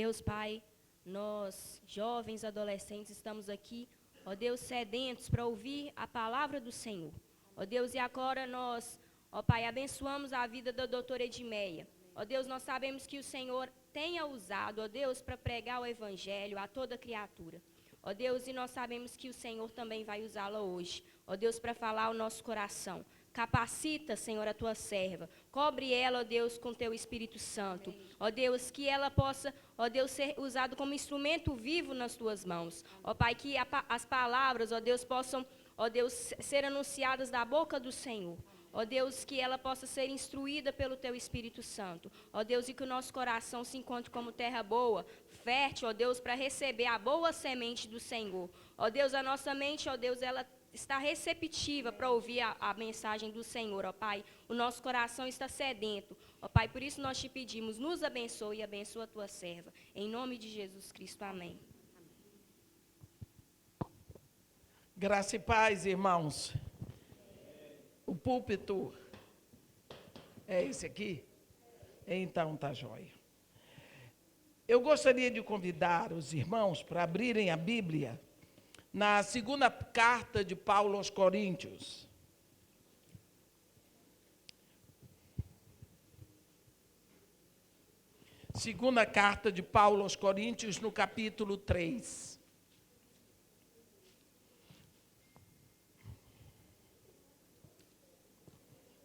Deus, Pai, nós, jovens, adolescentes, estamos aqui, ó Deus, sedentos para ouvir a palavra do Senhor. Ó Deus, e agora nós, ó Pai, abençoamos a vida da doutora Edmeia. Ó Deus, nós sabemos que o Senhor tenha usado, ó Deus, para pregar o evangelho a toda criatura. Ó Deus, e nós sabemos que o Senhor também vai usá-la hoje. Ó Deus, para falar ao nosso coração. Capacita, Senhor, a tua serva. Cobre ela, ó Deus, com teu Espírito Santo. Ó Deus, que ela possa, ó Deus, ser usado como instrumento vivo nas tuas mãos. Ó Pai, que as palavras, ó Deus, possam, ó Deus, ser anunciadas da boca do Senhor. Ó Deus, que ela possa ser instruída pelo teu Espírito Santo. Ó Deus, e que o nosso coração se encontre como terra boa, fértil, ó Deus, para receber a boa semente do Senhor. Ó Deus, a nossa mente, ó Deus, ela está receptiva para ouvir a mensagem do Senhor, ó Pai. O nosso coração está sedento. Ó Pai, por isso nós te pedimos, nos abençoe e abençoa a tua serva. Em nome de Jesus Cristo, amém. Graça e paz, irmãos. O púlpito é esse aqui? Então tá jóia. Eu gostaria de convidar os irmãos para abrirem a Bíblia na segunda carta de Paulo aos Coríntios. Segunda carta de Paulo aos Coríntios, no capítulo 3.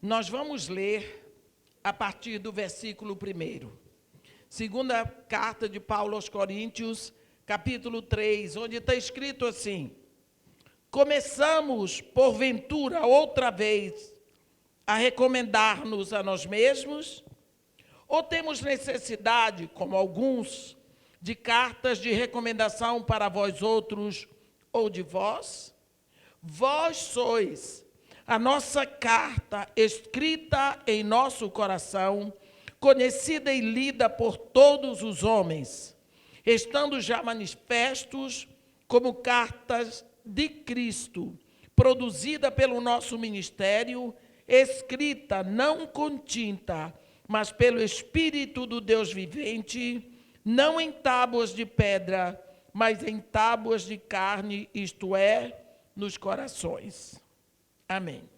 Nós vamos ler a partir do versículo 1. Segunda carta de Paulo aos Coríntios, capítulo 3, onde está escrito assim: começamos, porventura, outra vez, a recomendar-nos a nós mesmos? Ou temos necessidade, como alguns, de cartas de recomendação para vós outros ou de vós? Vós sois a nossa carta escrita em nosso coração, conhecida e lida por todos os homens, estando já manifestos como cartas de Cristo, produzida pelo nosso ministério, escrita não com tinta, mas pelo Espírito do Deus vivente, não em tábuas de pedra, mas em tábuas de carne, isto é, nos corações. Amém.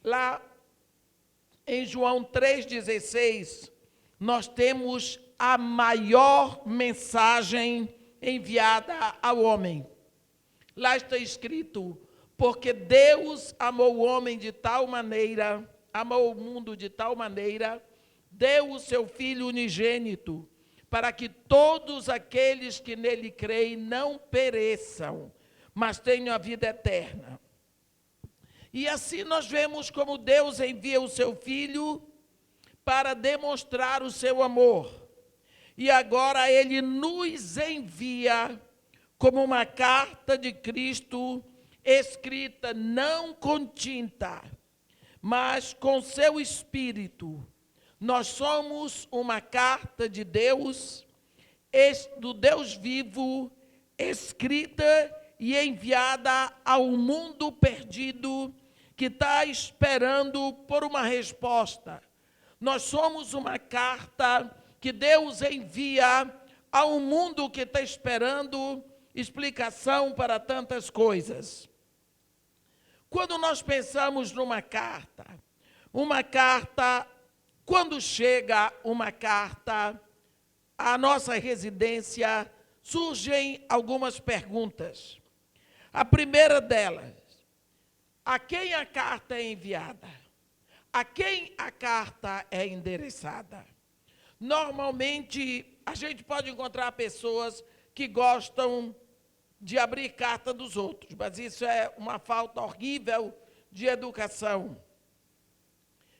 Lá em João 3,16, nós temos a maior mensagem enviada ao homem. Lá está escrito: porque Deus amou o homem de tal maneira, amou o mundo de tal maneira, deu o seu Filho unigênito, para que todos aqueles que nele creem não pereçam, mas tenham a vida eterna. E assim nós vemos como Deus envia o seu Filho para demonstrar o seu amor. E agora ele nos envia como uma carta de Cristo, escrita não com tinta, mas com seu Espírito. Nós somos uma carta de Deus, do Deus vivo, escrita e enviada ao mundo perdido que está esperando por uma resposta. Nós somos uma carta que Deus envia ao mundo que está esperando explicação para tantas coisas. Quando nós pensamos numa carta, quando chega uma carta à nossa residência, surgem algumas perguntas. A primeira delas: a quem a carta é enviada? A quem a carta é endereçada? Normalmente, a gente pode encontrar pessoas que gostam de abrir carta dos outros, mas isso é uma falta horrível de educação.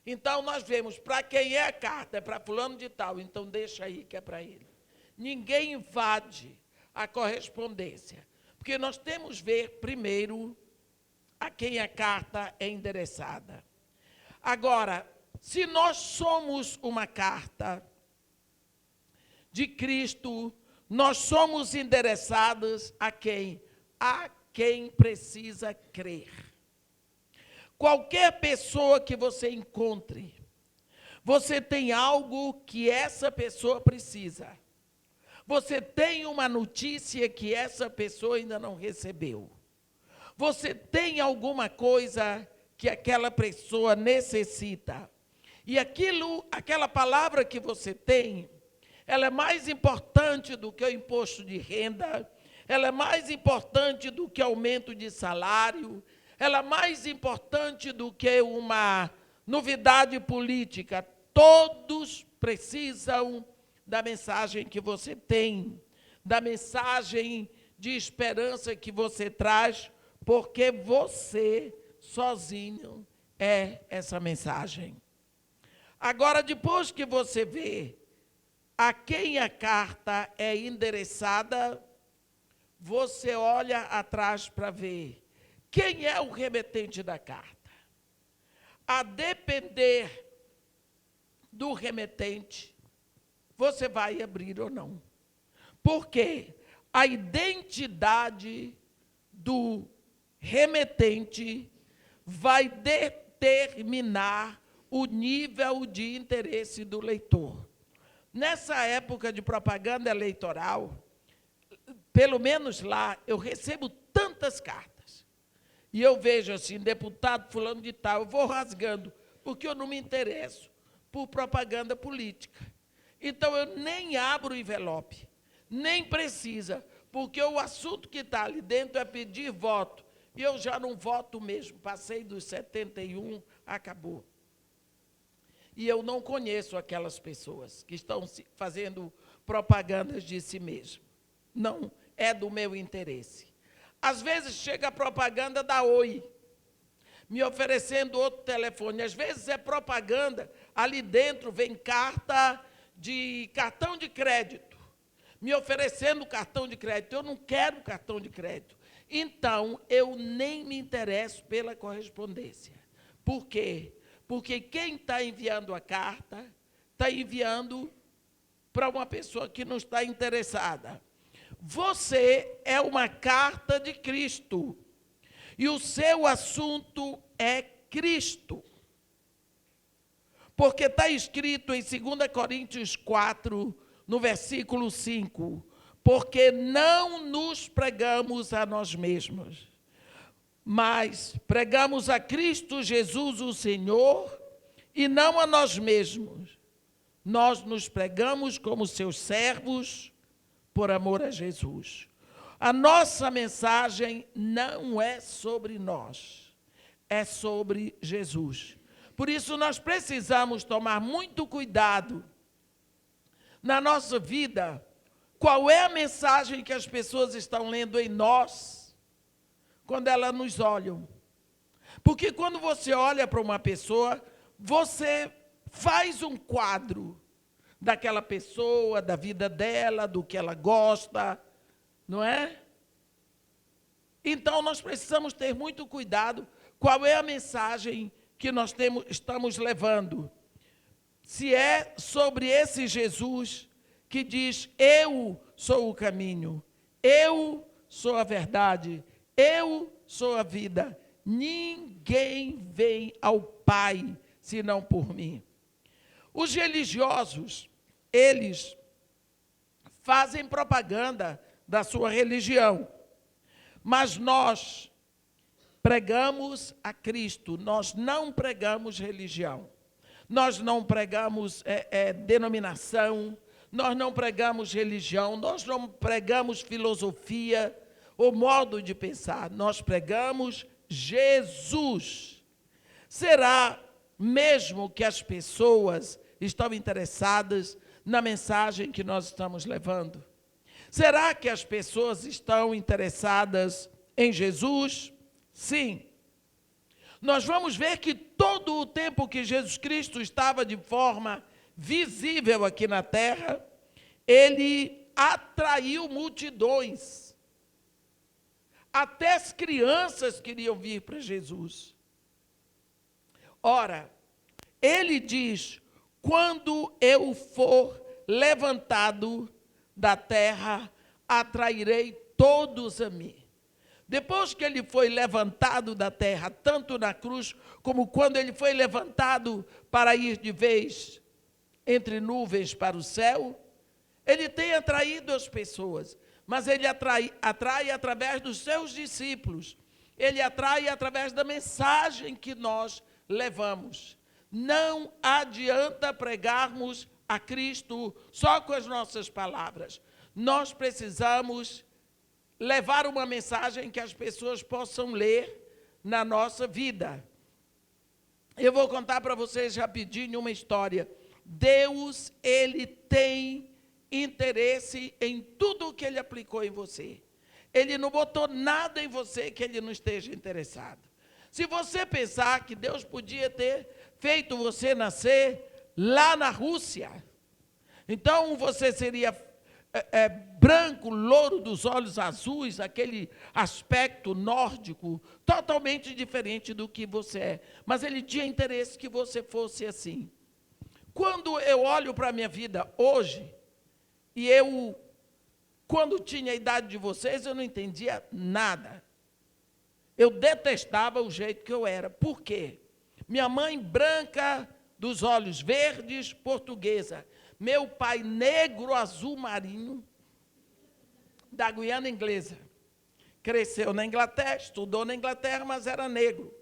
Então, nós vemos para quem é a carta, é para fulano de tal, então deixa aí que é para ele. Ninguém invade a correspondência, porque nós temos que ver primeiro a quem a carta é endereçada. Agora, se nós somos uma carta de Cristo, nós somos endereçados a quem? A quem precisa crer. Qualquer pessoa que você encontre, Você tem algo que essa pessoa precisa. Você tem uma notícia que essa pessoa ainda não recebeu. Você tem alguma coisa que aquela pessoa necessita. E aquela palavra que você tem, ela é mais importante do que o imposto de renda, ela é mais importante do que aumento de salário, ela é mais importante do que uma novidade política. Todos precisam da mensagem que você tem, da mensagem de esperança que você traz, porque você sozinho é essa mensagem. Agora, depois que você vê a quem a carta é endereçada, você olha atrás para ver quem é o remetente da carta. A depender do remetente, você vai abrir ou não. Porque a identidade do remetente vai determinar o nível de interesse do leitor. Nessa época de propaganda eleitoral, pelo menos lá, eu recebo tantas cartas. E eu vejo assim, deputado fulano de tal, eu vou rasgando, porque eu não me interesso por propaganda política. Então, eu nem abro o envelope, nem precisa, porque o assunto que está ali dentro é pedir voto, e eu já não voto mesmo, passei dos 71, acabou. E eu não conheço aquelas pessoas que estão fazendo propagandas de si mesmo. Não é do meu interesse. Às vezes chega a propaganda da Oi, me oferecendo outro telefone. Às vezes é propaganda, ali dentro vem carta de cartão de crédito, me oferecendo cartão de crédito. Eu não quero cartão de crédito. Então, eu nem me interesso pela correspondência. Por quê? Porque quem está enviando a carta, está enviando para uma pessoa que não está interessada. Você é uma carta de Cristo. E o seu assunto é Cristo. Porque está escrito em 2 Coríntios 4, no versículo 5, porque não nos pregamos a nós mesmos, mas pregamos a Cristo Jesus, o Senhor, e não a nós mesmos. Nós nos pregamos como seus servos, por amor a Jesus. A nossa mensagem não é sobre nós, é sobre Jesus. Por isso, nós precisamos tomar muito cuidado na nossa vida. Qual é a mensagem que as pessoas estão lendo em nós, quando elas nos olham? Porque quando você olha para uma pessoa, você faz um quadro daquela pessoa, da vida dela, do que ela gosta, não é? Então, nós precisamos ter muito cuidado qual é a mensagem que nós estamos levando. Se é sobre esse Jesus que diz, eu sou o caminho, eu sou a verdade, eu sou a vida, ninguém vem ao Pai senão por mim. Os religiosos, eles fazem propaganda da sua religião, mas nós pregamos a Cristo, nós não pregamos religião, nós não pregamos denominação, nós não pregamos religião, nós não pregamos filosofia ou modo de pensar, nós pregamos Jesus. Será mesmo que as pessoas estão interessadas na mensagem que nós estamos levando? Será que as pessoas estão interessadas em Jesus? Sim. Nós vamos ver que todo o tempo que Jesus Cristo estava de forma visível aqui na terra, ele atraiu multidões. Até as crianças queriam vir para Jesus. Ora, ele diz, quando eu for levantado da terra, atrairei todos a mim. Depois que ele foi levantado da terra, tanto na cruz, como quando ele foi levantado para ir de vez entre nuvens para o céu, ele tem atraído as pessoas, mas ele atrai através dos seus discípulos, ele atrai através da mensagem que nós levamos. Não adianta pregarmos a Cristo só com as nossas palavras. Nós precisamos levar uma mensagem que as pessoas possam ler na nossa vida. Eu vou contar para vocês rapidinho uma história. Deus, ele tem interesse em tudo o que ele aplicou em você. Ele não botou nada em você que ele não esteja interessado. Se você pensar que Deus podia ter feito você nascer lá na Rússia, então você seria branco, louro, dos olhos azuis, aquele aspecto nórdico, totalmente diferente do que você é. Mas ele tinha interesse que você fosse assim. Quando eu olho para a minha vida hoje, e quando tinha a idade de vocês, eu não entendia nada. Eu detestava o jeito que eu era. Por quê? Minha mãe branca, dos olhos verdes, portuguesa. Meu pai negro, azul marinho, da Guiana Inglesa. Cresceu na Inglaterra, estudou na Inglaterra, mas era negro.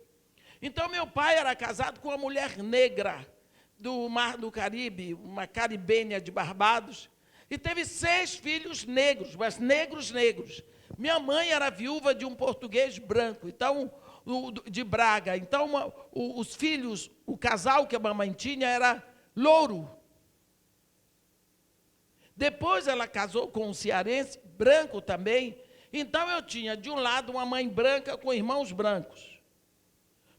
Então, meu pai era casado com uma mulher negra do Mar do Caribe, uma caribenha de Barbados, e teve 6 filhos negros, mas negros. Minha mãe era viúva de um português branco, então, de Braga. Então, os filhos, o casal que a mamãe tinha era louro. Depois ela casou com um cearense, branco também. Então eu tinha, de um lado, uma mãe branca com irmãos brancos,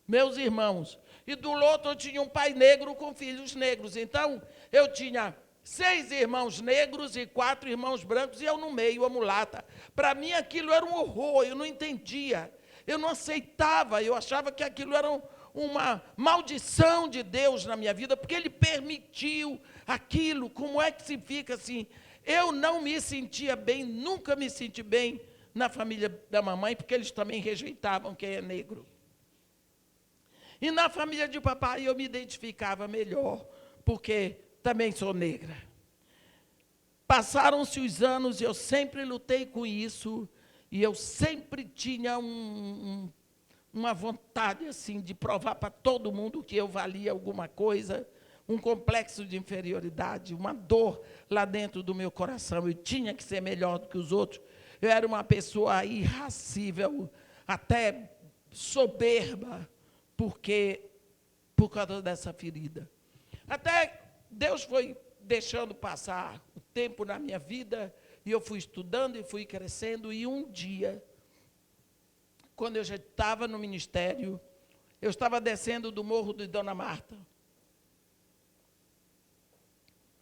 meus irmãos. E do outro eu tinha um pai negro com filhos negros. Então eu tinha 6 irmãos negros e 4 irmãos brancos, e eu no meio, a mulata. Para mim aquilo era um horror, eu não entendia. Eu não aceitava, eu achava que aquilo era uma maldição de Deus na minha vida, porque Ele permitiu aquilo. Como é que se fica assim? Eu não me sentia bem, nunca me senti bem na família da mamãe, porque eles também rejeitavam quem é negro. E na família de papai eu me identificava melhor, porque também sou negra. Passaram-se os anos e eu sempre lutei com isso, e eu sempre tinha uma vontade assim de provar para todo mundo que eu valia alguma coisa, um complexo de inferioridade, uma dor lá dentro do meu coração. Eu tinha que ser melhor do que os outros. Eu era uma pessoa irracível, até soberba, por causa dessa ferida. Até Deus foi deixando passar o tempo na minha vida, e eu fui estudando e fui crescendo, e um dia, quando eu já estava no ministério, eu estava descendo do morro de Dona Marta.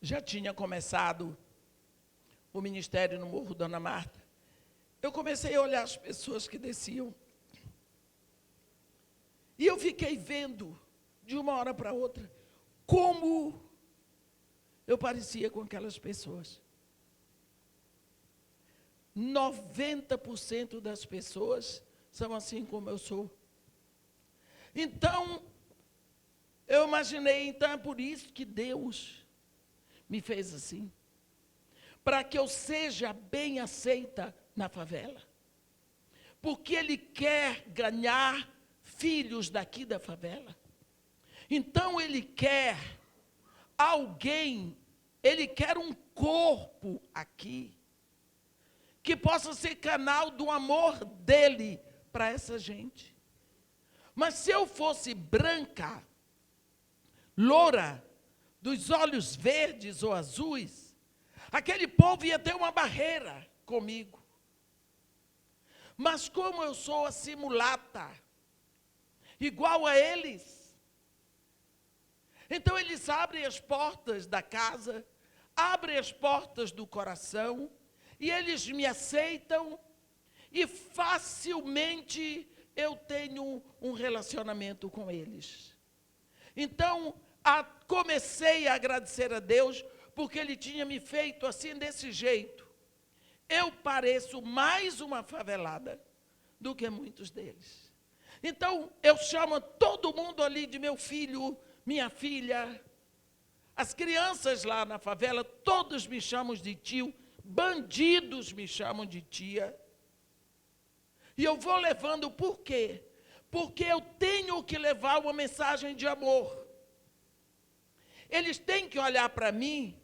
Já tinha começado o ministério no morro de Dona Marta. Eu comecei a olhar as pessoas que desciam. E eu fiquei vendo, de uma hora para outra, como eu parecia com aquelas pessoas. 90% das pessoas são assim como eu sou. Então, eu imaginei, então é por isso que Deus me fez assim, para que eu seja bem aceita na favela. Porque Ele quer ganhar filhos daqui da favela. Então Ele quer alguém, Ele quer um corpo aqui, que possa ser canal do amor dEle para essa gente. Mas se eu fosse branca, loura, dos olhos verdes ou azuis, aquele povo ia ter uma barreira comigo. Mas como eu sou assim mulata, igual a eles, então eles abrem as portas da casa, abrem as portas do coração, e eles me aceitam, e facilmente eu tenho um relacionamento com eles. Então, comecei a agradecer a Deus, porque Ele tinha me feito assim, desse jeito. Eu pareço mais uma favelada do que muitos deles. Então, eu chamo todo mundo ali de meu filho, minha filha. As crianças lá na favela, todos me chamam de tio, bandidos me chamam de tia. E eu vou levando por quê? Porque eu tenho que levar uma mensagem de amor. Eles têm que olhar para mim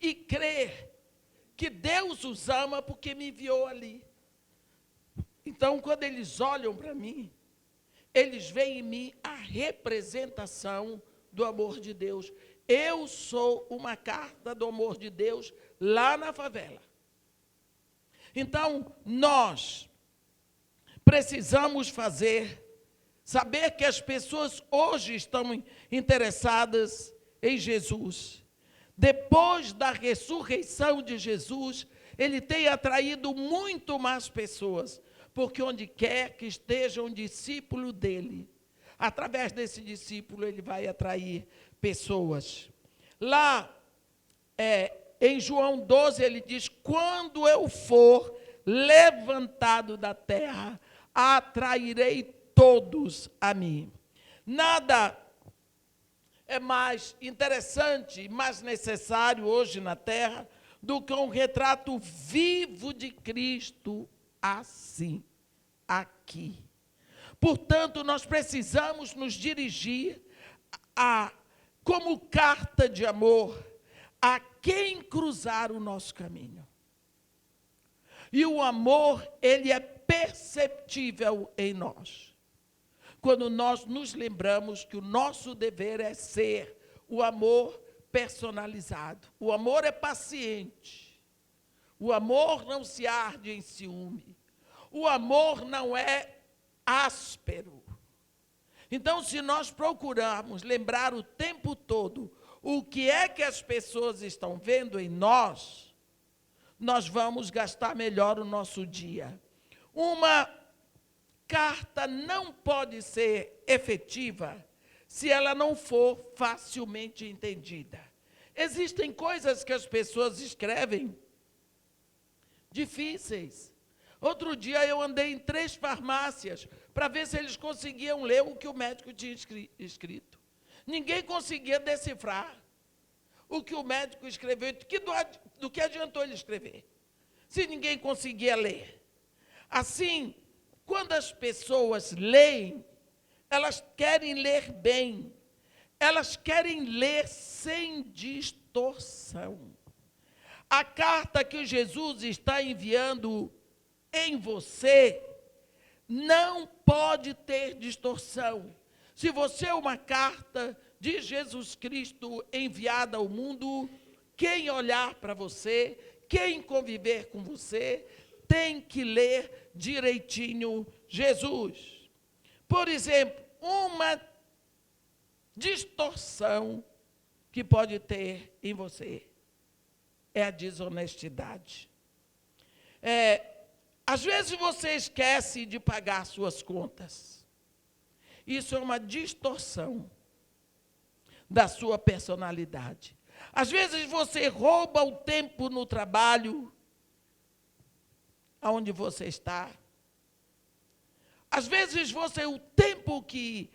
e crer que Deus os ama porque me enviou ali. Então, quando eles olham para mim, eles veem em mim a representação do amor de Deus. Eu sou uma carta do amor de Deus lá na favela. Então, nós precisamos saber que as pessoas hoje estão interessadas em Jesus. Depois da ressurreição de Jesus, ele tem atraído muito mais pessoas, porque onde quer que esteja um discípulo dele, através desse discípulo ele vai atrair pessoas. Lá em João 12 ele diz: quando eu for levantado da terra, atrairei todos a mim. Nada é mais interessante, mais necessário hoje na terra do que um retrato vivo de Cristo assim, aqui. Portanto, nós precisamos nos dirigir como carta de amor a quem cruzar o nosso caminho. E o amor, ele é perceptível em nós. Quando nós nos lembramos que o nosso dever é ser o amor personalizado. O amor é paciente. O amor não se arde em ciúme. O amor não é áspero. Então, se nós procurarmos lembrar o tempo todo o que é que as pessoas estão vendo em nós, nós vamos gastar melhor o nosso dia. Uma carta não pode ser efetiva se ela não for facilmente entendida. Existem coisas que as pessoas escrevem difíceis. Outro dia eu andei em 3 farmácias para ver se eles conseguiam ler o que o médico tinha escrito. Ninguém conseguia decifrar o que o médico escreveu. Do que adiantou ele escrever, se ninguém conseguia ler? Assim, quando as pessoas leem, elas querem ler bem, elas querem ler sem distorção. A carta que Jesus está enviando em você não pode ter distorção. Se você é uma carta de Jesus Cristo enviada ao mundo, quem olhar para você, quem conviver com você, tem que ler direitinho Jesus. Por exemplo, uma distorção que pode ter em você é a desonestidade. Às vezes você esquece de pagar suas contas. Isso é uma distorção da sua personalidade. Às vezes você rouba o tempo no trabalho aonde você está. Às vezes o tempo que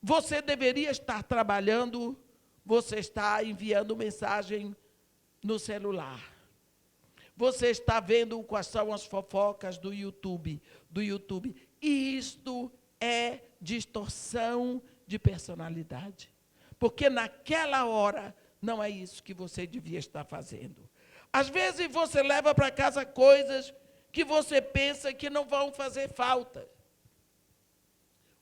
você deveria estar trabalhando, você está enviando mensagem no celular. Você está vendo quais são as fofocas do YouTube. E isto é distorção de personalidade. Porque naquela hora não é isso que você devia estar fazendo. Às vezes você leva para casa coisas que você pensa que não vão fazer falta.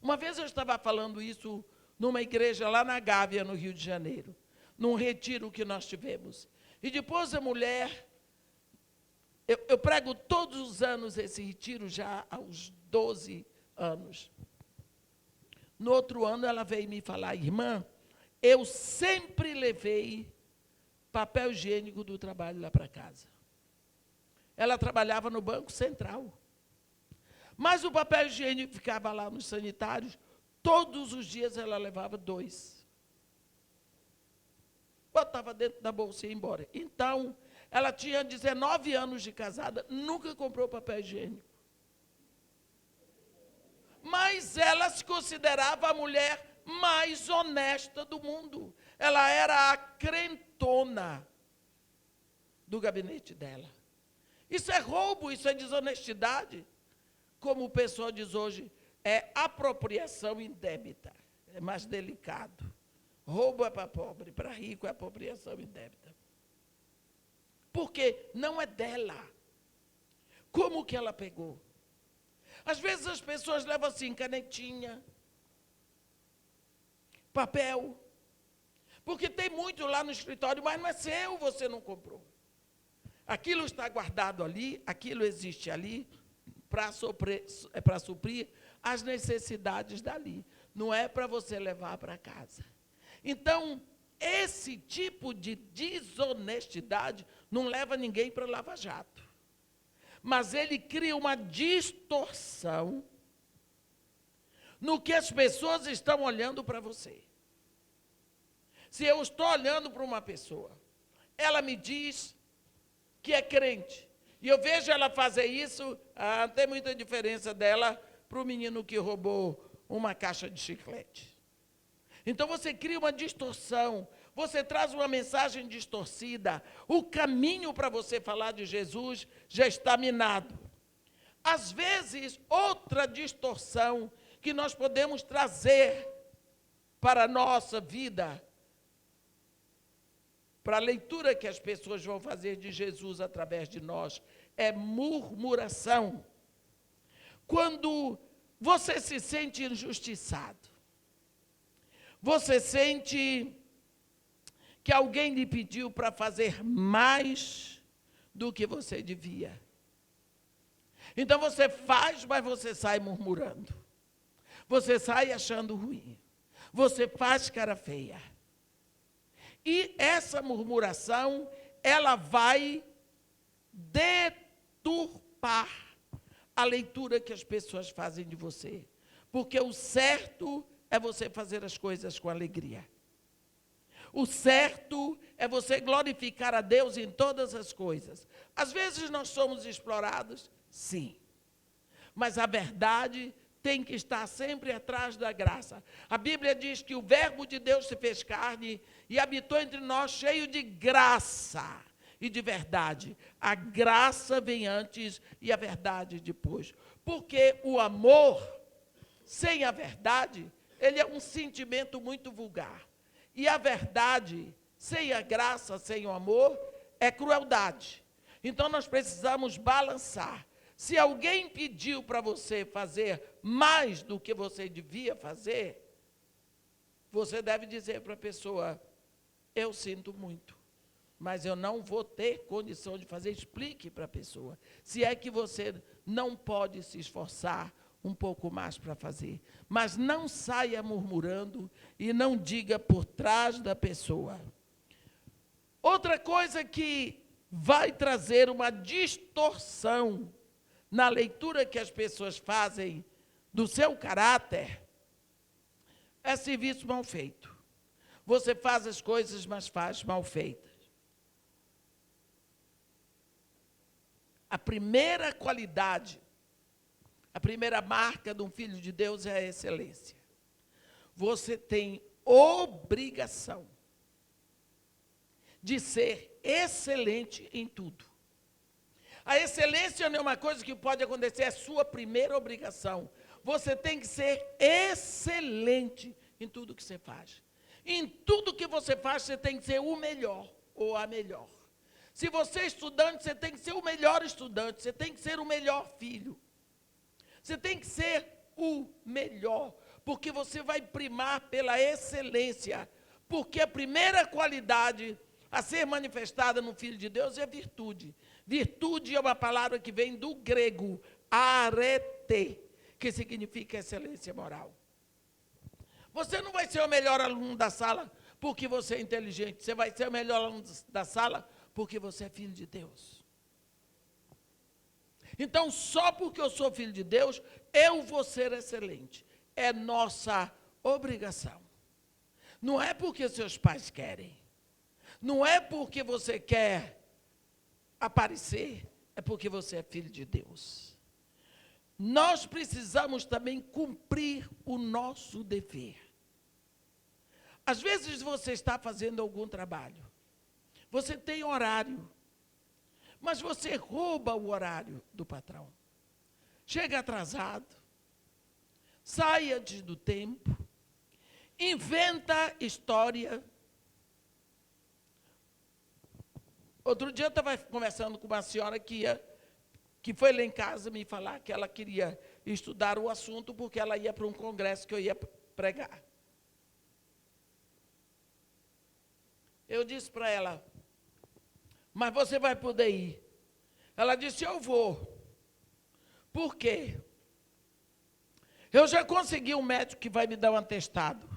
Uma vez eu estava falando isso numa igreja lá na Gávea, no Rio de Janeiro, num retiro que nós tivemos. E depois a mulher, eu prego todos os anos esse retiro, já há uns 12 anos. No outro ano ela veio me falar: irmã, eu sempre levei papel higiênico do trabalho lá para casa. Ela trabalhava no Banco Central. Mas o papel higiênico ficava lá nos sanitários, todos os dias ela levava 2. Botava dentro da bolsa e ia embora. Então, ela tinha 19 anos de casada, nunca comprou papel higiênico. mas ela se considerava a mulher mais honesta do mundo. Ela era a crentona do gabinete dela. Isso é roubo, isso é desonestidade. Como o pessoal diz hoje, é apropriação indébita. É mais delicado. Roubo é para pobre, para rico é apropriação indébita. Porque não é dela. Como que ela pegou? Às vezes as pessoas levam assim, canetinha, papel, porque tem muito lá no escritório, mas não é seu, você não comprou. Aquilo está guardado ali, aquilo existe ali, para suprir as necessidades dali. Não é para você levar para casa. Então, esse tipo de desonestidade não leva ninguém para lava-jato. Mas ele cria uma distorção no que as pessoas estão olhando para você. Se eu estou olhando para uma pessoa, ela me diz que é crente, e eu vejo ela fazer isso, não tem muita diferença dela para o menino que roubou uma caixa de chiclete. Então você cria uma distorção, você traz uma mensagem distorcida, o caminho para você falar de Jesus já está minado. Às vezes, outra distorção que nós podemos trazer para a nossa vida, para a leitura que as pessoas vão fazer de Jesus através de nós, é murmuração. Quando você se sente injustiçado, você sente que alguém lhe pediu para fazer mais do que você devia. Então você faz, mas você sai murmurando. Você sai achando ruim. Você faz cara feia. E essa murmuração, ela vai deturpar a leitura que as pessoas fazem de você. Porque o certo é você fazer as coisas com alegria. O certo é você glorificar a Deus em todas as coisas. Às vezes nós somos explorados, sim. Mas a verdade tem que estar sempre atrás da graça. A Bíblia diz que o verbo de Deus se fez carne e habitou entre nós cheio de graça e de verdade. A graça vem antes e a verdade depois. Porque o amor, sem a verdade, ele é um sentimento muito vulgar. E a verdade, sem a graça, sem o amor, é crueldade. Então nós precisamos balançar. Se alguém pediu para você fazer mais do que você devia fazer, você deve dizer para a pessoa, eu sinto muito, mas eu não vou ter condição de fazer, explique para a pessoa. Se é que você não pode se esforçar um pouco mais para fazer, mas não saia murmurando e não diga por trás da pessoa. Outra coisa que vai trazer uma distorção na leitura que as pessoas fazem do seu caráter, é serviço mal feito. Você faz as coisas, mas faz mal feitas. A primeira qualidade, a primeira marca de um filho de Deus é a excelência. Você tem obrigação de ser excelente em tudo. A excelência não é uma coisa que pode acontecer, é sua primeira obrigação. Você tem que ser excelente em tudo que você faz. Em tudo que você faz, você tem que ser o melhor ou a melhor. Se você é estudante, você tem que ser o melhor estudante, você tem que ser o melhor filho. Você tem que ser o melhor, porque você vai primar pela excelência. Porque a primeira qualidade a ser manifestada no Filho de Deus é virtude. Virtude é uma palavra que vem do grego, arete, que significa excelência moral. Você não vai ser o melhor aluno da sala porque você é inteligente. Você vai ser o melhor aluno da sala porque você é filho de Deus. Então, só porque eu sou filho de Deus, eu vou ser excelente. É nossa obrigação. Não é porque seus pais querem. Não é porque você quer aparecer, é porque você é filho de Deus. nós precisamos também cumprir o nosso dever. Às vezes você está fazendo algum trabalho, você tem horário, mas você rouba o horário do patrão. Chega atrasado, sai antes do tempo, inventa história. Outro dia eu estava conversando com uma senhora que foi lá em casa me falar que ela queria estudar o assunto porque ela ia para um congresso que eu ia pregar. Eu disse para ela, mas você vai poder ir? Ela disse, eu vou. Por quê? Eu já consegui um médico que vai me dar um atestado.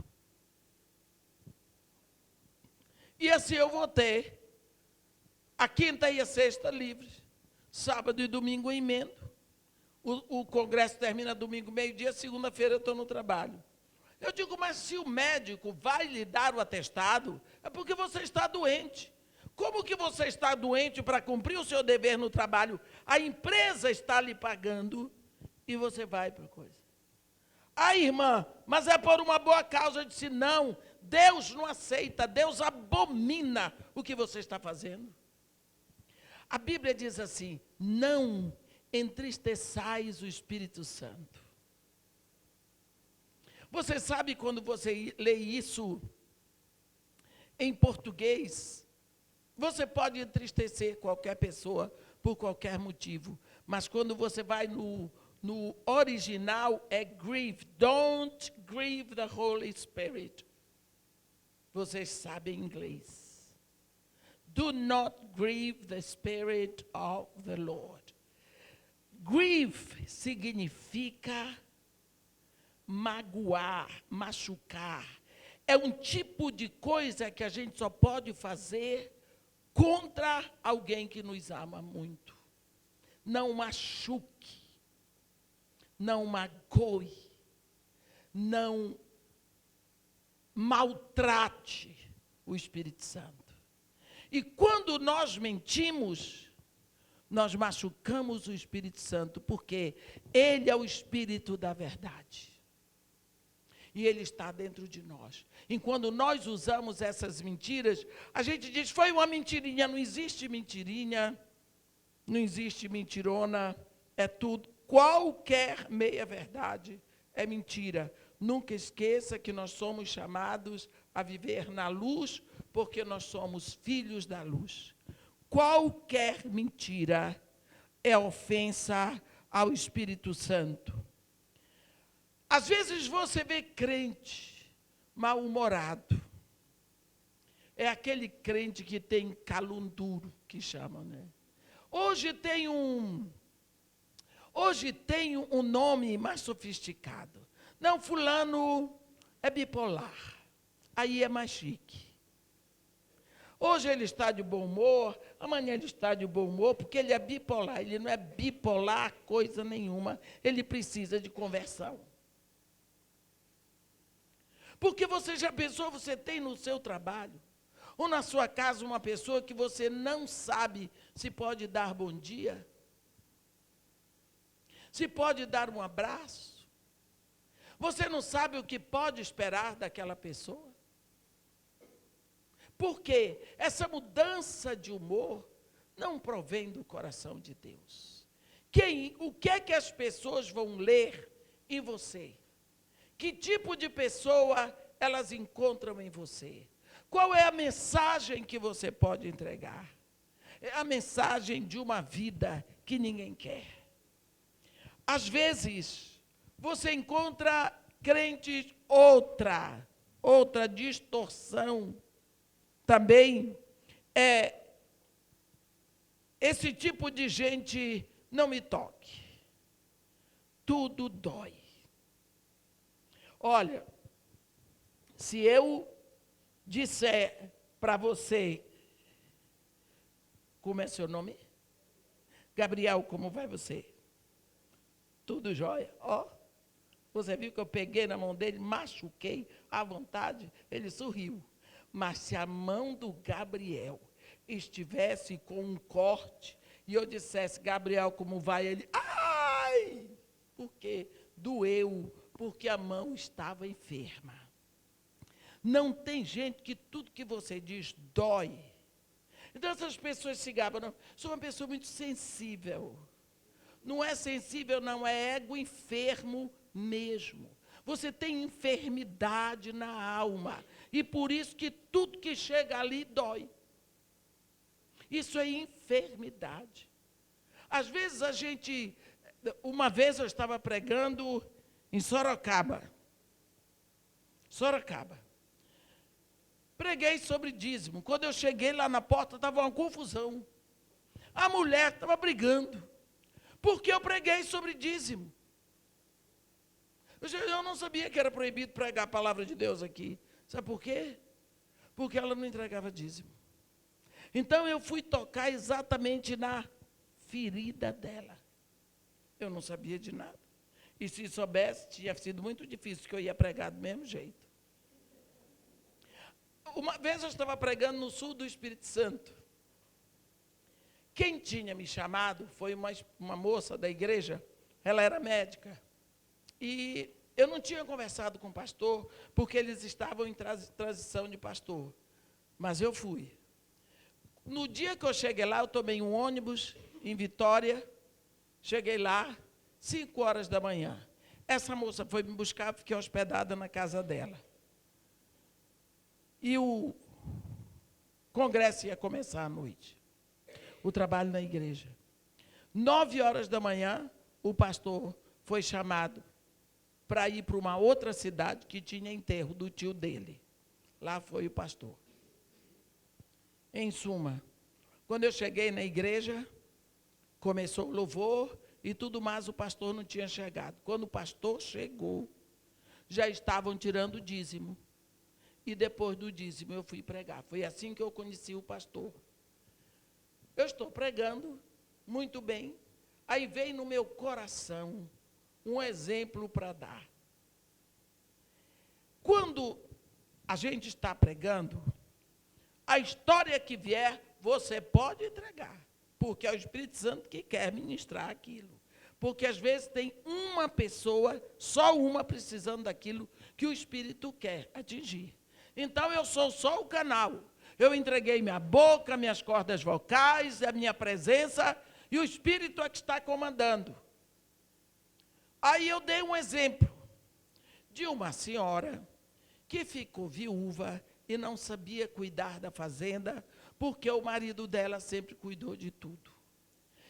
E assim eu vou ter a quinta e a sexta livres. Sábado e domingo eu emendo. O congresso termina domingo, meio-dia, segunda-feira eu estou no trabalho. Eu digo, mas se o médico vai lhe dar o atestado, é porque você está doente. Como que você está doente para cumprir o seu dever no trabalho? A empresa está lhe pagando e você vai para coisa. Ah, irmã, mas é por uma boa causa. Eu disse, não, Deus não aceita, Deus abomina o que você está fazendo. A Bíblia diz assim, não entristeçais o Espírito Santo. Você sabe quando você lê isso em português, você pode entristecer qualquer pessoa por qualquer motivo, mas quando você vai no original é grieve. Don't grieve the Holy Spirit. Vocês sabem inglês. Do not grieve the Spirit of the Lord. Grieve significa magoar, machucar. É um tipo de coisa que a gente só pode fazer contra alguém que nos ama muito. Não machuque, não magoe, não maltrate o Espírito Santo. E quando nós mentimos, nós machucamos o Espírito Santo, porque ele é o Espírito da verdade. E ele está dentro de nós. E quando nós usamos essas mentiras, a gente diz, foi uma mentirinha. Não existe mentirinha, não existe mentirona, é tudo. Qualquer meia-verdade é mentira. Nunca esqueça que nós somos chamados a viver na luz, porque nós somos filhos da luz. Qualquer mentira é ofensa ao Espírito Santo. Às vezes você vê crente mal-humorado. É aquele crente que tem calunduro, que chamam, né? Hoje tem um nome mais sofisticado. Não, fulano é bipolar. Aí é mais chique. Hoje ele está de bom humor, amanhã ele está de bom humor, porque ele é bipolar. Ele não é bipolar coisa nenhuma, ele precisa de conversão. Porque você já pensou, você tem no seu trabalho, ou na sua casa, uma pessoa que você não sabe se pode dar bom dia, se pode dar um abraço, você não sabe o que pode esperar daquela pessoa? Porque essa mudança de humor não provém do coração de Deus. O que é que as pessoas vão ler em você? Que tipo de pessoa elas encontram em você? Qual é a mensagem que você pode entregar? É a mensagem de uma vida que ninguém quer. Às vezes, você encontra crentes, outra distorção também esse tipo de gente, não me toque. Tudo dói. Olha, se eu disser para você, como é seu nome? Gabriel, como vai você? Tudo jóia? Ó, você viu que eu peguei na mão dele, machuquei à vontade, ele sorriu. Mas se a mão do Gabriel estivesse com um corte, e eu dissesse, Gabriel, como vai? Ele, ai, por quê? Doeu, porque a mão estava enferma. Não tem gente que tudo que você diz dói. Então essas pessoas se gabam, não. Sou uma pessoa muito sensível. Não é sensível, não, é ego enfermo mesmo. Você tem enfermidade na alma. E por isso que tudo que chega ali dói. Isso é enfermidade. Às vezes a gente... Uma vez eu estava pregando em Sorocaba. Preguei sobre dízimo. Quando eu cheguei lá na porta, estava uma confusão. A mulher estava brigando. Porque eu preguei sobre dízimo. Eu não sabia que era proibido pregar a palavra de Deus aqui. Sabe por quê? Porque ela não entregava dízimo. Então eu fui tocar exatamente na ferida dela. Eu não sabia de nada. E se soubesse, tinha sido muito difícil, que eu ia pregar do mesmo jeito. Uma vez eu estava pregando no sul do Espírito Santo. Quem tinha me chamado foi uma moça da igreja, ela era médica. E eu não tinha conversado com o pastor, porque eles estavam em transição de pastor. Mas eu fui. No dia que eu cheguei lá, eu tomei um ônibus em Vitória. Cheguei lá, 5 horas da manhã. Essa moça foi me buscar, fiquei hospedada na casa dela. E o congresso ia começar à noite. O trabalho na igreja. 9 horas da manhã, o pastor foi chamado para ir para uma outra cidade que tinha enterro do tio dele. Lá foi o pastor. Em suma, quando eu cheguei na igreja, começou o louvor e tudo mais, o pastor não tinha chegado. Quando o pastor chegou, já estavam tirando o dízimo. E depois do dízimo eu fui pregar. Foi assim que eu conheci o pastor. Eu estou pregando, muito bem. Aí veio no meu coração um exemplo para dar. Quando a gente está pregando, a história que vier, você pode entregar. Porque é o Espírito Santo que quer ministrar aquilo. Porque às vezes tem uma pessoa, só uma, precisando daquilo que o Espírito quer atingir. Então eu sou só o canal. Eu entreguei minha boca, minhas cordas vocais, a minha presença, e o Espírito é que está comandando. Aí eu dei um exemplo de uma senhora que ficou viúva e não sabia cuidar da fazenda, porque o marido dela sempre cuidou de tudo.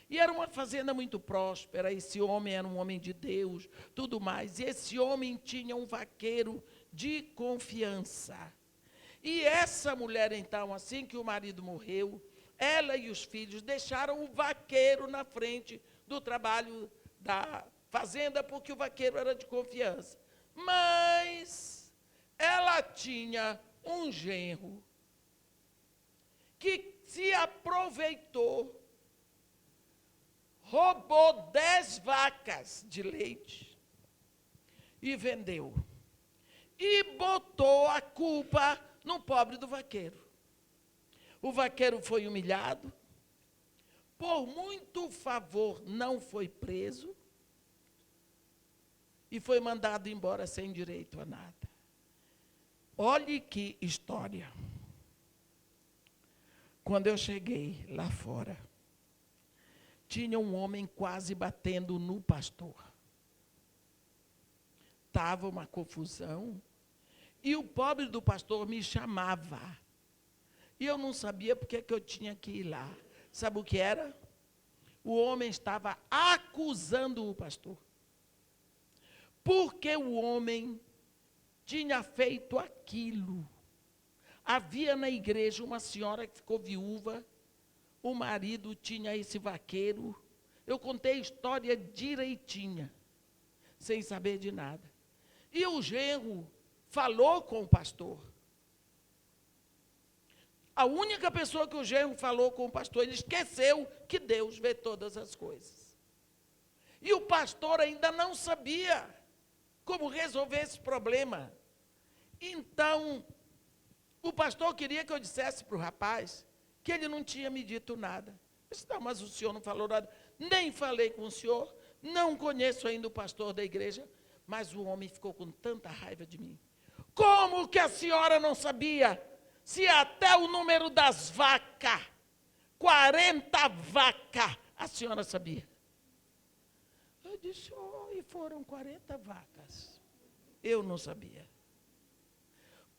E era uma fazenda muito próspera, esse homem era um homem de Deus, tudo mais. E esse homem tinha um vaqueiro de confiança. E essa mulher, então, assim que o marido morreu, ela e os filhos deixaram o vaqueiro na frente do trabalho da fazenda, porque o vaqueiro era de confiança. Mas ela tinha um genro que se aproveitou, roubou 10 vacas de leite e vendeu. E botou a culpa no pobre do vaqueiro. O vaqueiro foi humilhado, por muito favor não foi preso e foi mandado embora sem direito a nada. Olhe que história. Quando eu cheguei lá fora, tinha um homem quase batendo no pastor. Estava uma confusão. E o pobre do pastor me chamava. E eu não sabia porque que eu tinha que ir lá. Sabe o que era? O homem estava acusando o pastor. Porque o homem tinha feito aquilo. Havia na igreja uma senhora que ficou viúva. O marido tinha esse vaqueiro. Eu contei a história direitinha, sem saber de nada. E o genro falou com o pastor. A única pessoa que o genro falou com o pastor, ele esqueceu que Deus vê todas as coisas. E o pastor ainda não sabia como resolver esse problema. Então, o pastor queria que eu dissesse para o rapaz que ele não tinha me dito nada. Eu disse, não, mas o senhor não falou nada. Nem falei com o senhor, Não conheço ainda o pastor da igreja, mas o homem ficou com tanta raiva de mim. Como que a senhora não sabia? Se até o número das vacas, 40 vacas, a senhora sabia. Eu disse, e foram 40 vacas. Eu não sabia.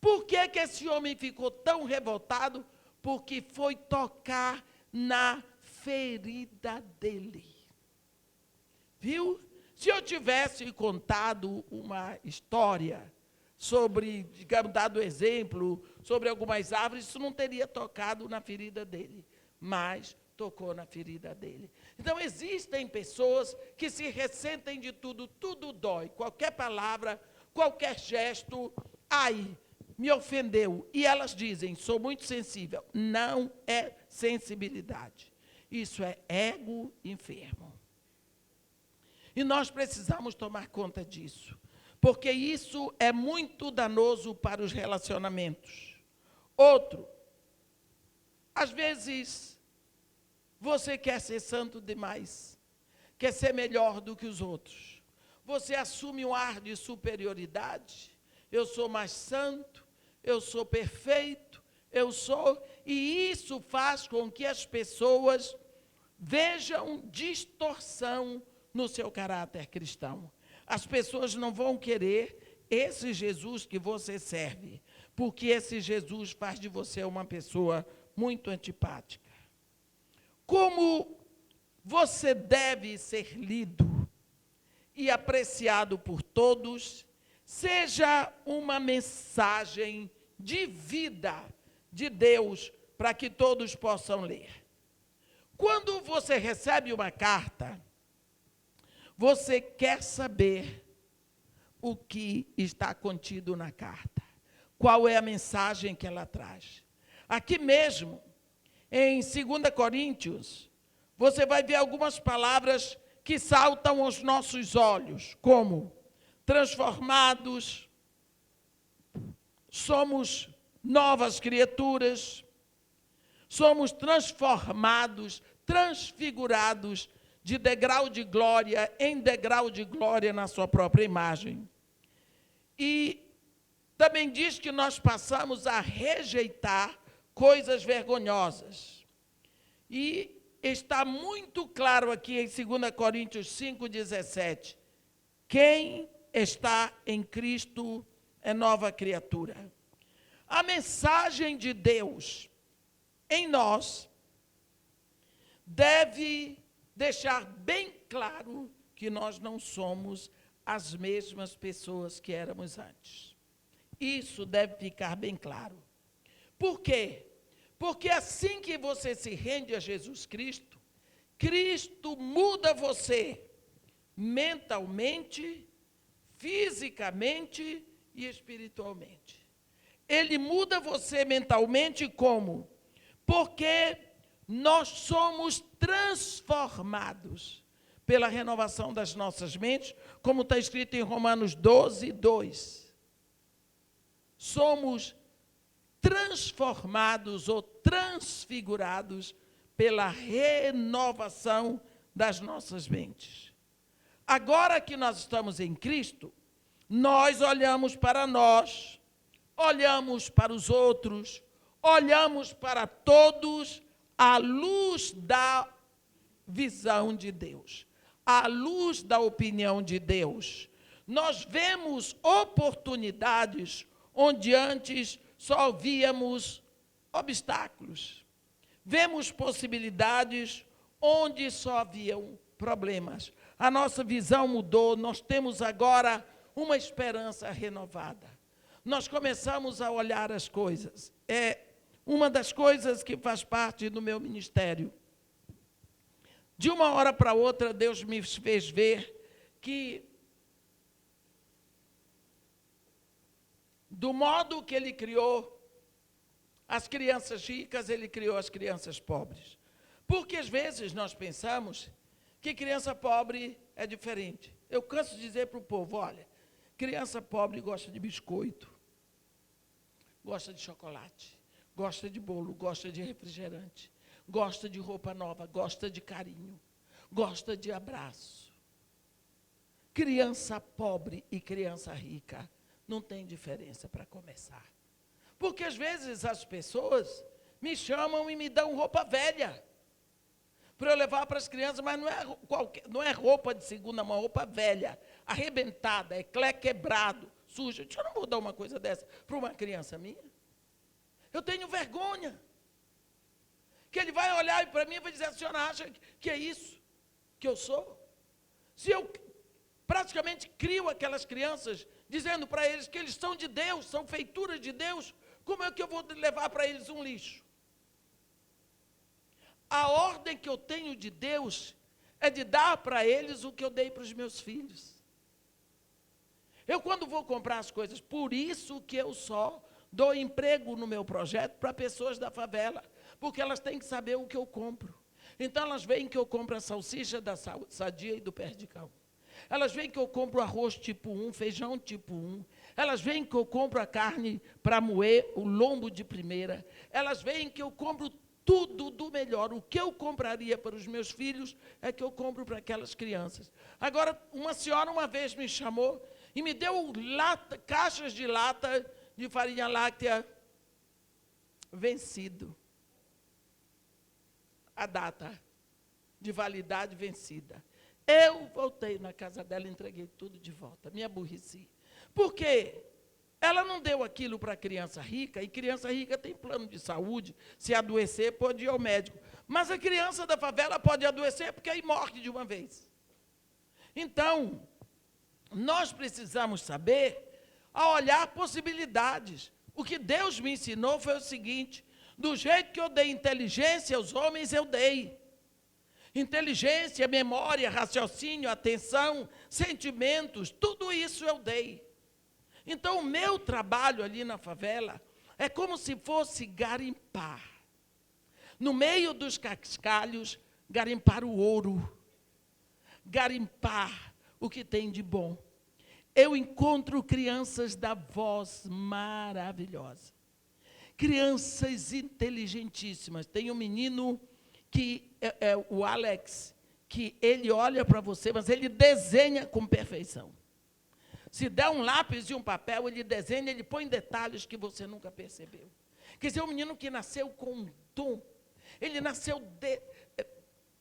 Por que que esse homem ficou tão revoltado? Porque foi tocar na ferida dele. Viu? Se eu tivesse contado uma história sobre, digamos, dado exemplo, sobre algumas árvores, isso não teria tocado na ferida dele, mas tocou na ferida dele. Então, existem pessoas que se ressentem de tudo, tudo dói, qualquer palavra, qualquer gesto, ai, me ofendeu. E elas dizem, sou muito sensível. Não é sensibilidade. Isso é ego enfermo. E nós precisamos tomar conta disso, porque isso é muito danoso para os relacionamentos. Outro, às vezes, você quer ser santo demais, quer ser melhor do que os outros. Você assume um ar de superioridade, eu sou mais santo, eu sou perfeito, eu sou... E isso faz com que as pessoas vejam distorção no seu caráter cristão. As pessoas não vão querer esse Jesus que você serve, porque esse Jesus faz de você uma pessoa muito antipática. Como você deve ser lido e apreciado por todos, seja uma mensagem de vida de Deus para que todos possam ler. Quando você recebe uma carta, você quer saber o que está contido na carta, qual é a mensagem que ela traz. Aqui mesmo, em 2 Coríntios, você vai ver algumas palavras que saltam aos nossos olhos, como transformados, somos novas criaturas, somos transformados, transfigurados de degrau de glória em degrau de glória na sua própria imagem. E também diz que nós passamos a rejeitar coisas vergonhosas. E está muito claro aqui em 2 Coríntios 5,17, quem está em Cristo é nova criatura. A mensagem de Deus em nós deve deixar bem claro que nós não somos as mesmas pessoas que éramos antes. Isso deve ficar bem claro. Por quê? Porque assim que você se rende a Jesus Cristo, Cristo muda você mentalmente, fisicamente e espiritualmente. Ele muda você mentalmente como? Porque nós somos transformados pela renovação das nossas mentes, como está escrito em Romanos 12, 2. Somos transformados ou transfigurados pela renovação das nossas mentes. Agora que nós estamos em Cristo, nós olhamos para nós, olhamos para os outros, olhamos para todos à luz da visão de Deus, à luz da opinião de Deus. Nós vemos oportunidades onde antes só víamos obstáculos. Vemos possibilidades onde só haviam problemas. A nossa visão mudou, nós temos agora uma esperança renovada. Nós começamos a olhar as coisas. É uma das coisas que faz parte do meu ministério. De uma hora para outra, Deus me fez ver que, do modo que Ele criou as crianças ricas, Ele criou as crianças pobres. Porque, às vezes, nós pensamos que criança pobre é diferente. Eu canso de dizer para o povo, olha, criança pobre gosta de biscoito, gosta de chocolate, gosta de bolo, gosta de refrigerante, gosta de roupa nova, gosta de carinho, gosta de abraço. criança pobre e criança rica não tem diferença para começar. Porque às vezes as pessoas me chamam e me dão roupa velha para eu levar para as crianças, mas não é roupa de segunda mão, roupa velha, arrebentada, quebrado, suja. Eu não vou dar uma coisa dessa para uma criança minha. Eu tenho vergonha. Que ele vai olhar para mim e vai dizer, a senhora acha que é isso que eu sou? Se eu praticamente crio aquelas crianças, dizendo para eles que eles são de Deus, são feituras de Deus, como é que eu vou levar para eles um lixo? A ordem que eu tenho de Deus é de dar para eles o que eu dei para os meus filhos. Eu, quando vou comprar as coisas, por isso que eu só dou emprego no meu projeto para pessoas da favela, porque elas têm que saber o que eu compro. Então, elas veem que eu compro a salsicha da Sadia e do Perdigão. Elas veem que eu compro arroz tipo 1, feijão tipo 1. Elas veem que eu compro a carne para moer, o lombo de primeira. Elas veem que eu compro tudo do melhor. O que eu compraria para os meus filhos é que eu compro para aquelas crianças. Agora, uma senhora uma vez me chamou e me deu caixas de lata de farinha láctea vencido. A data de validade vencida. Eu voltei na casa dela e entreguei tudo de volta. Me aborreci. Por quê? Ela não deu aquilo para criança rica, e criança rica tem plano de saúde, se adoecer pode ir ao médico. Mas a criança da favela pode adoecer porque aí morre de uma vez. Então, nós precisamos saber, a olhar possibilidades. O que Deus me ensinou foi o seguinte, do jeito que eu dei inteligência aos homens, eu dei. Inteligência, memória, raciocínio, atenção, sentimentos, tudo isso eu dei. Então, o meu trabalho ali na favela é como se fosse garimpar. No meio dos cascalhos, garimpar o ouro. Garimpar o que tem de bom. Eu encontro crianças da voz maravilhosa. Crianças inteligentíssimas. Tem um menino que é o Alex, que ele olha para você, mas ele desenha com perfeição. Se der um lápis e um papel, ele desenha, ele põe detalhes que você nunca percebeu. Quer dizer, um menino que nasceu com um dom. Ele nasceu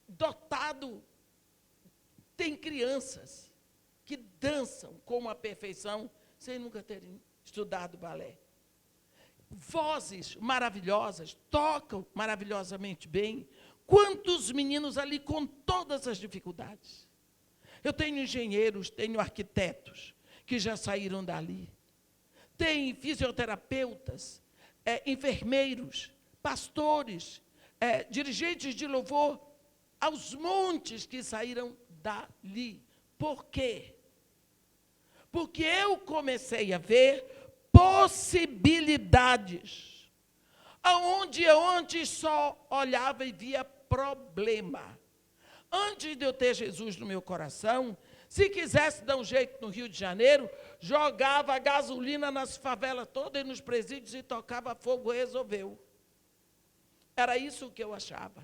dotado. Tem crianças que dançam com uma perfeição sem nunca terem estudado balé. Vozes maravilhosas, tocam maravilhosamente bem. Quantos meninos ali com todas as dificuldades. Eu tenho engenheiros, tenho arquitetos que já saíram dali. Tem fisioterapeutas, enfermeiros, pastores, dirigentes de louvor, aos montes que saíram dali. Por quê? Porque eu comecei a ver possibilidades, aonde eu antes só olhava e via problema. Antes de eu ter Jesus no meu coração, se quisesse dar um jeito no Rio de Janeiro, jogava gasolina nas favelas todas e nos presídios e tocava fogo, resolveu. Era isso que eu achava.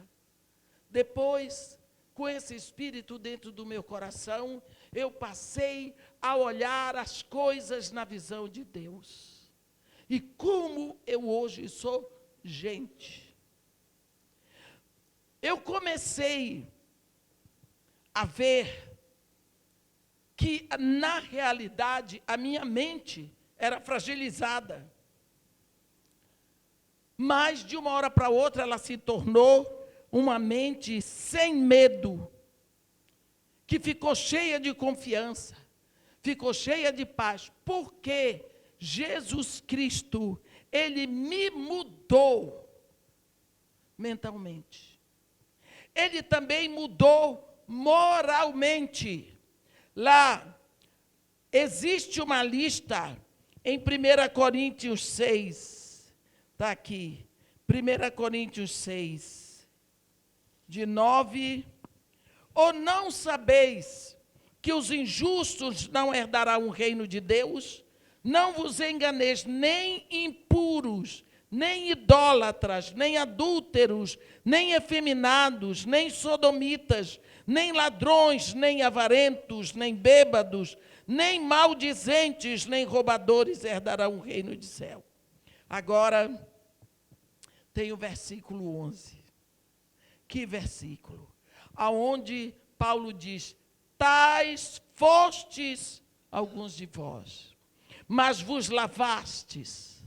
Depois, com esse espírito dentro do meu coração, eu passei a olhar as coisas na visão de Deus. E como eu hoje sou gente. Eu comecei a ver que, na realidade, a minha mente era fragilizada. Mas, de uma hora para outra, ela se tornou uma mente sem medo, que ficou cheia de confiança, ficou cheia de paz, porque Jesus Cristo, Ele me mudou mentalmente. Ele também mudou moralmente. Lá, existe uma lista em 1 Coríntios 6, está aqui, 1 Coríntios 6, de 9, ou não sabeis que os injustos não herdarão o reino de Deus? Não vos enganeis, nem impuros, nem idólatras, nem adúlteros, nem efeminados, nem sodomitas, nem ladrões, nem avarentos, nem bêbados, nem maldizentes, nem roubadores herdarão o reino de céu. Agora, tem o versículo 11. Que versículo? Aonde Paulo diz: tais fostes alguns de vós, mas vos lavastes,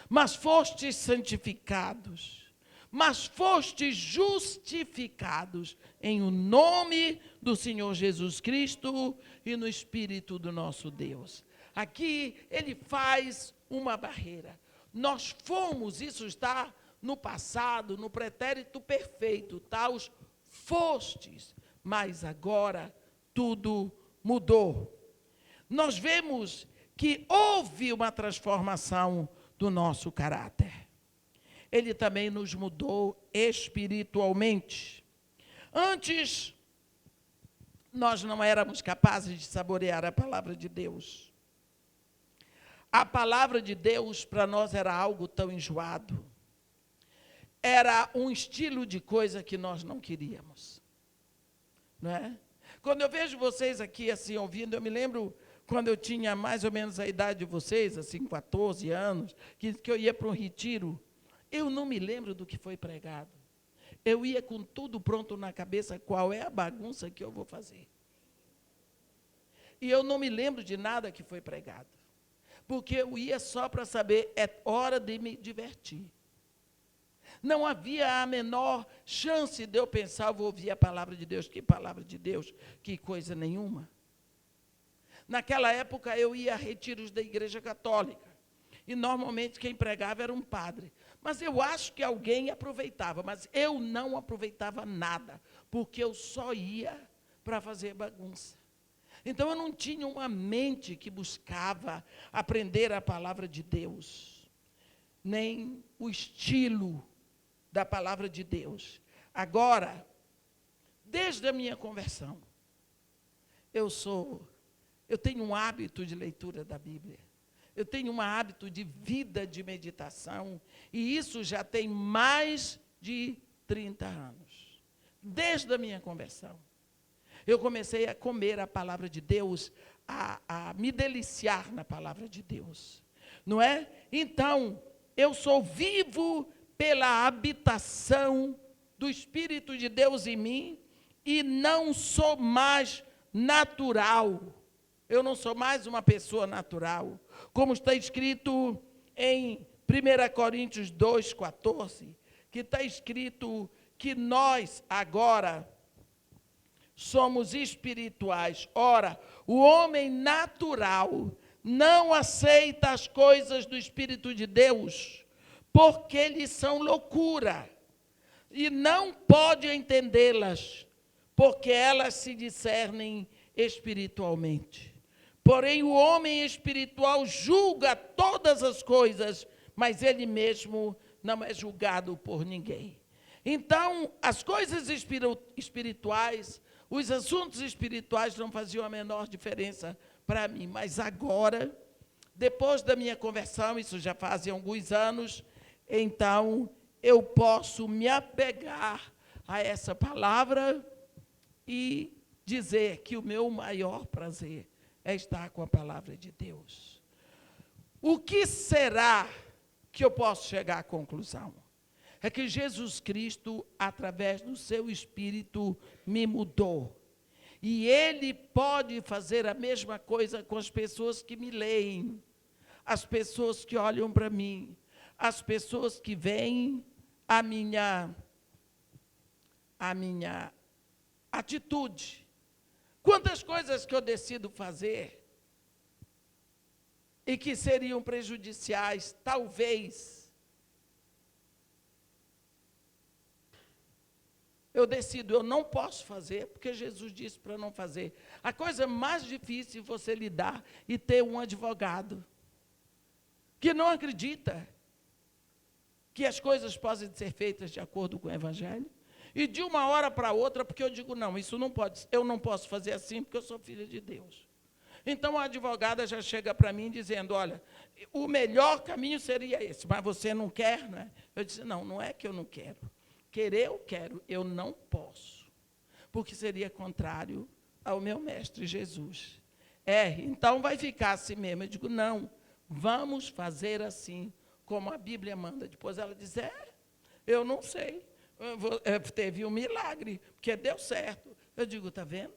mas fostes santificados, mas fostes justificados em o nome do Senhor Jesus Cristo e no Espírito do nosso Deus. Aqui ele faz uma barreira. Nós fomos, isso está no passado, no pretérito perfeito, tá? Os fostes, mas agora tudo mudou. Nós vemos que houve uma transformação do nosso caráter. Ele também nos mudou espiritualmente. Antes, nós não éramos capazes de saborear a palavra de Deus. A palavra de Deus para nós era algo tão enjoado. Era um estilo de coisa que nós não queríamos. Não é? Quando eu vejo vocês aqui assim ouvindo, eu me lembro quando eu tinha mais ou menos a idade de vocês, assim, 14 anos, que eu ia para um retiro. Eu não me lembro do que foi pregado. Eu ia com tudo pronto na cabeça, qual é a bagunça que eu vou fazer. E eu não me lembro de nada que foi pregado. Porque eu ia só para saber, é hora de me divertir. Não havia a menor chance de eu pensar, vou ouvir a palavra de Deus. Que palavra de Deus? Que coisa nenhuma. Naquela época, eu ia a retiros da Igreja Católica. E, normalmente, quem pregava era um padre. Mas eu acho que alguém aproveitava. Mas eu não aproveitava nada. Porque eu só ia para fazer bagunça. Então, eu não tinha uma mente que buscava aprender a palavra de Deus. Nem o estilo da palavra de Deus. Agora, desde a minha conversão, eu tenho um hábito de leitura da Bíblia. Eu tenho um hábito de vida de meditação, e isso já tem mais de 30 anos. Desde a minha conversão. Eu comecei a comer a palavra de Deus, a me deliciar na palavra de Deus. Não é? Então, eu sou vivo pela habitação do Espírito de Deus em mim, e não sou mais natural. Eu não sou mais uma pessoa natural. Como está escrito em 1 Coríntios 2,14, que está escrito que nós agora somos espirituais. Ora, o homem natural não aceita as coisas do Espírito de Deus, porque lhes são loucura, e não pode entendê-las, porque elas se discernem espiritualmente. Porém, o homem espiritual julga todas as coisas, mas ele mesmo não é julgado por ninguém. Então, as coisas espirituais, os assuntos espirituais não faziam a menor diferença para mim. Mas agora, depois da minha conversão, isso já fazem alguns anos, então eu posso me apegar a essa palavra e dizer que o meu maior prazer é estar com a palavra de Deus. O que será que eu posso chegar à conclusão? É que Jesus Cristo, através do seu Espírito, me mudou. E Ele pode fazer a mesma coisa com as pessoas que me leem, as pessoas que olham para mim, as pessoas que veem a minha atitude. Quantas coisas que eu decido fazer e que seriam prejudiciais, talvez, eu decido, eu não posso fazer, porque Jesus disse para não fazer. A coisa mais difícil é você lidar e ter um advogado que não acredita que as coisas podem ser feitas de acordo com o Evangelho, e de uma hora para outra, porque eu digo, não, isso não pode, eu não posso fazer assim, porque eu sou filha de Deus. Então, a advogada já chega para mim dizendo, olha, o melhor caminho seria esse, mas você não quer, não é? Eu disse, não, não é que eu não quero. Querer eu quero, eu não posso, porque seria contrário ao meu mestre Jesus. Então vai ficar assim mesmo. Eu digo, não, vamos fazer assim, como a Bíblia manda. Depois ela diz, eu não sei, teve um milagre, porque deu certo. Eu digo, está vendo?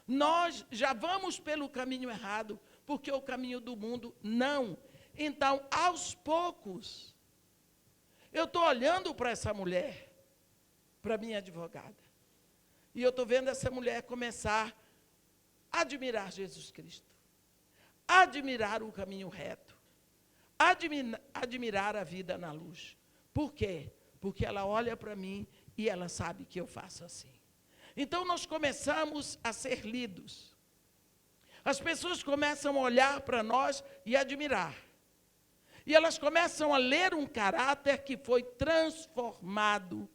Nós já vamos pelo caminho errado, porque o caminho do mundo não. Então, aos poucos, eu estou olhando para essa mulher, para minha advogada, e eu estou vendo essa mulher começar a admirar Jesus Cristo, admirar o caminho reto, admirar a vida na luz. Por quê? Porque ela olha para mim e ela sabe que eu faço assim. Então, nós começamos a ser lidos. As pessoas começam a olhar para nós e admirar. E elas começam a ler um caráter que foi transformado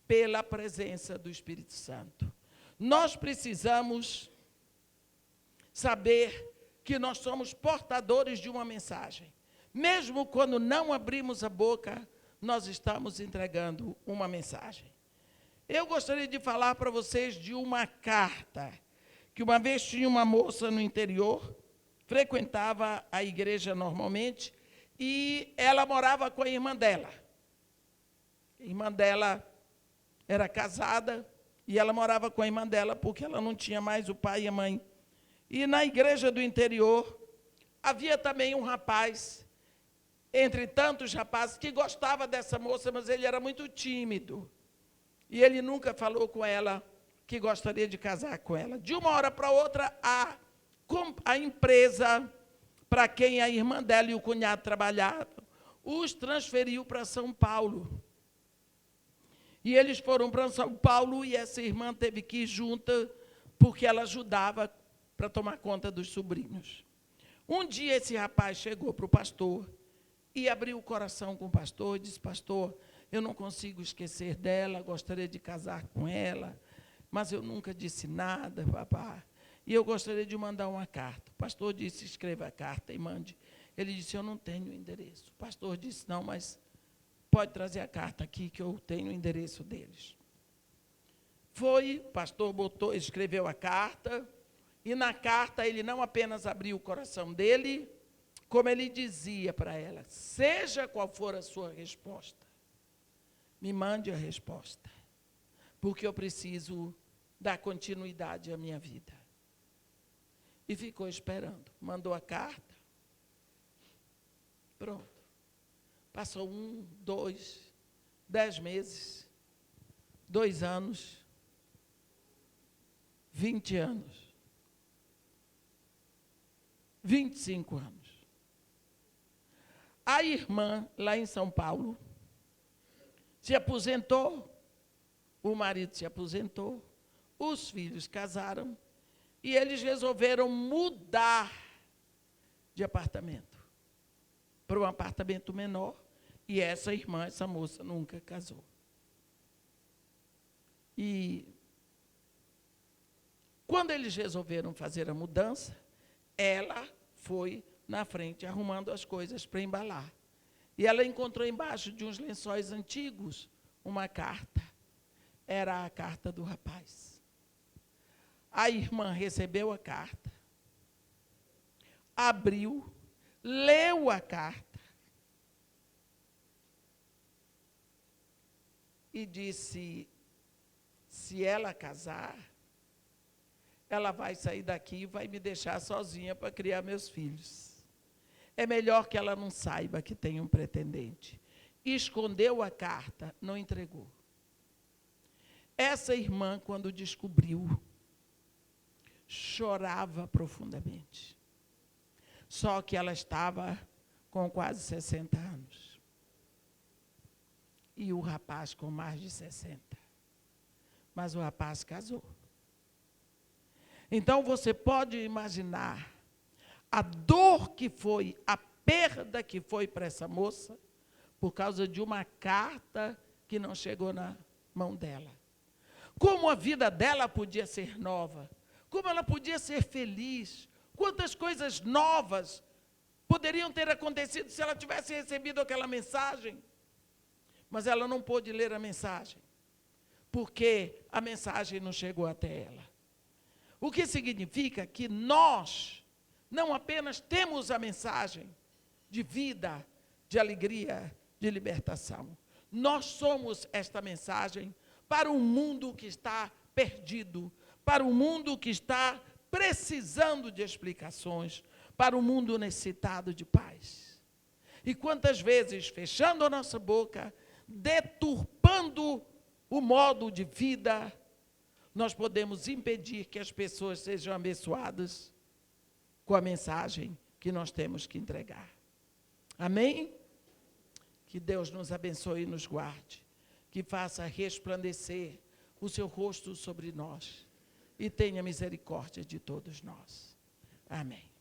pela presença do Espírito Santo. Nós precisamos saber que nós somos portadores de uma mensagem. Mesmo quando não abrimos a boca, nós estamos entregando uma mensagem. Eu gostaria de falar para vocês de uma carta, que uma vez tinha uma moça no interior, frequentava a igreja normalmente, e ela morava com a irmã dela. A irmã dela era casada, e ela morava com a irmã dela, porque ela não tinha mais o pai e a mãe. E na igreja do interior, havia também um rapaz, entre tantos rapazes, que gostava dessa moça, mas ele era muito tímido. E ele nunca falou com ela que gostaria de casar com ela. De uma hora para outra, a empresa para quem a irmã dela e o cunhado trabalhavam, os transferiu para São Paulo. E eles foram para São Paulo e essa irmã teve que ir junto, porque ela ajudava para tomar conta dos sobrinhos. Um dia esse rapaz chegou para o pastor e abriu o coração com o pastor e disse, pastor, eu não consigo esquecer dela, gostaria de casar com ela, mas eu nunca disse nada, papá. E eu gostaria de mandar uma carta. O pastor disse, escreva a carta e mande. Ele disse, eu não tenho o endereço. O pastor disse, não, mas pode trazer a carta aqui, que eu tenho o endereço deles. Foi, o pastor escreveu a carta, e na carta ele não apenas abriu o coração dele, como ele dizia para ela, seja qual for a sua resposta, me mande a resposta, porque eu preciso dar continuidade à minha vida. E ficou esperando. Mandou a carta. Pronto. Passou 1, 2, 10 meses, 2 anos, 20 anos, 25 anos. A irmã, lá em São Paulo, se aposentou, o marido se aposentou, os filhos casaram, e eles resolveram mudar de apartamento para um apartamento menor, e essa irmã, essa moça, nunca casou. E quando eles resolveram fazer a mudança, ela foi na frente arrumando as coisas para embalar. E ela encontrou embaixo de uns lençóis antigos uma carta. Era a carta do rapaz. A irmã recebeu a carta, abriu, leu a carta e disse, se ela casar, ela vai sair daqui e vai me deixar sozinha para criar meus filhos. É melhor que ela não saiba que tem um pretendente. Escondeu a carta, não entregou. Essa irmã, quando descobriu, chorava profundamente. Só que ela estava com quase 60 anos. E o rapaz com mais de 60. Mas o rapaz casou. Então, você pode imaginar a dor que foi, a perda que foi para essa moça, por causa de uma carta que não chegou na mão dela. Como a vida dela podia ser nova, como ela podia ser feliz, quantas coisas novas poderiam ter acontecido se ela tivesse recebido aquela mensagem. Mas ela não pôde ler a mensagem, porque a mensagem não chegou até ela. O que significa que nós não apenas temos a mensagem de vida, de alegria, de libertação. Nós somos esta mensagem para um mundo que está perdido, para um mundo que está precisando de explicações, para um mundo necessitado de paz. E quantas vezes, fechando a nossa boca, deturpando o modo de vida, nós podemos impedir que as pessoas sejam abençoadas com a mensagem que nós temos que entregar. Amém? Que Deus nos abençoe e nos guarde, que faça resplandecer o seu rosto sobre nós e tenha misericórdia de todos nós. Amém.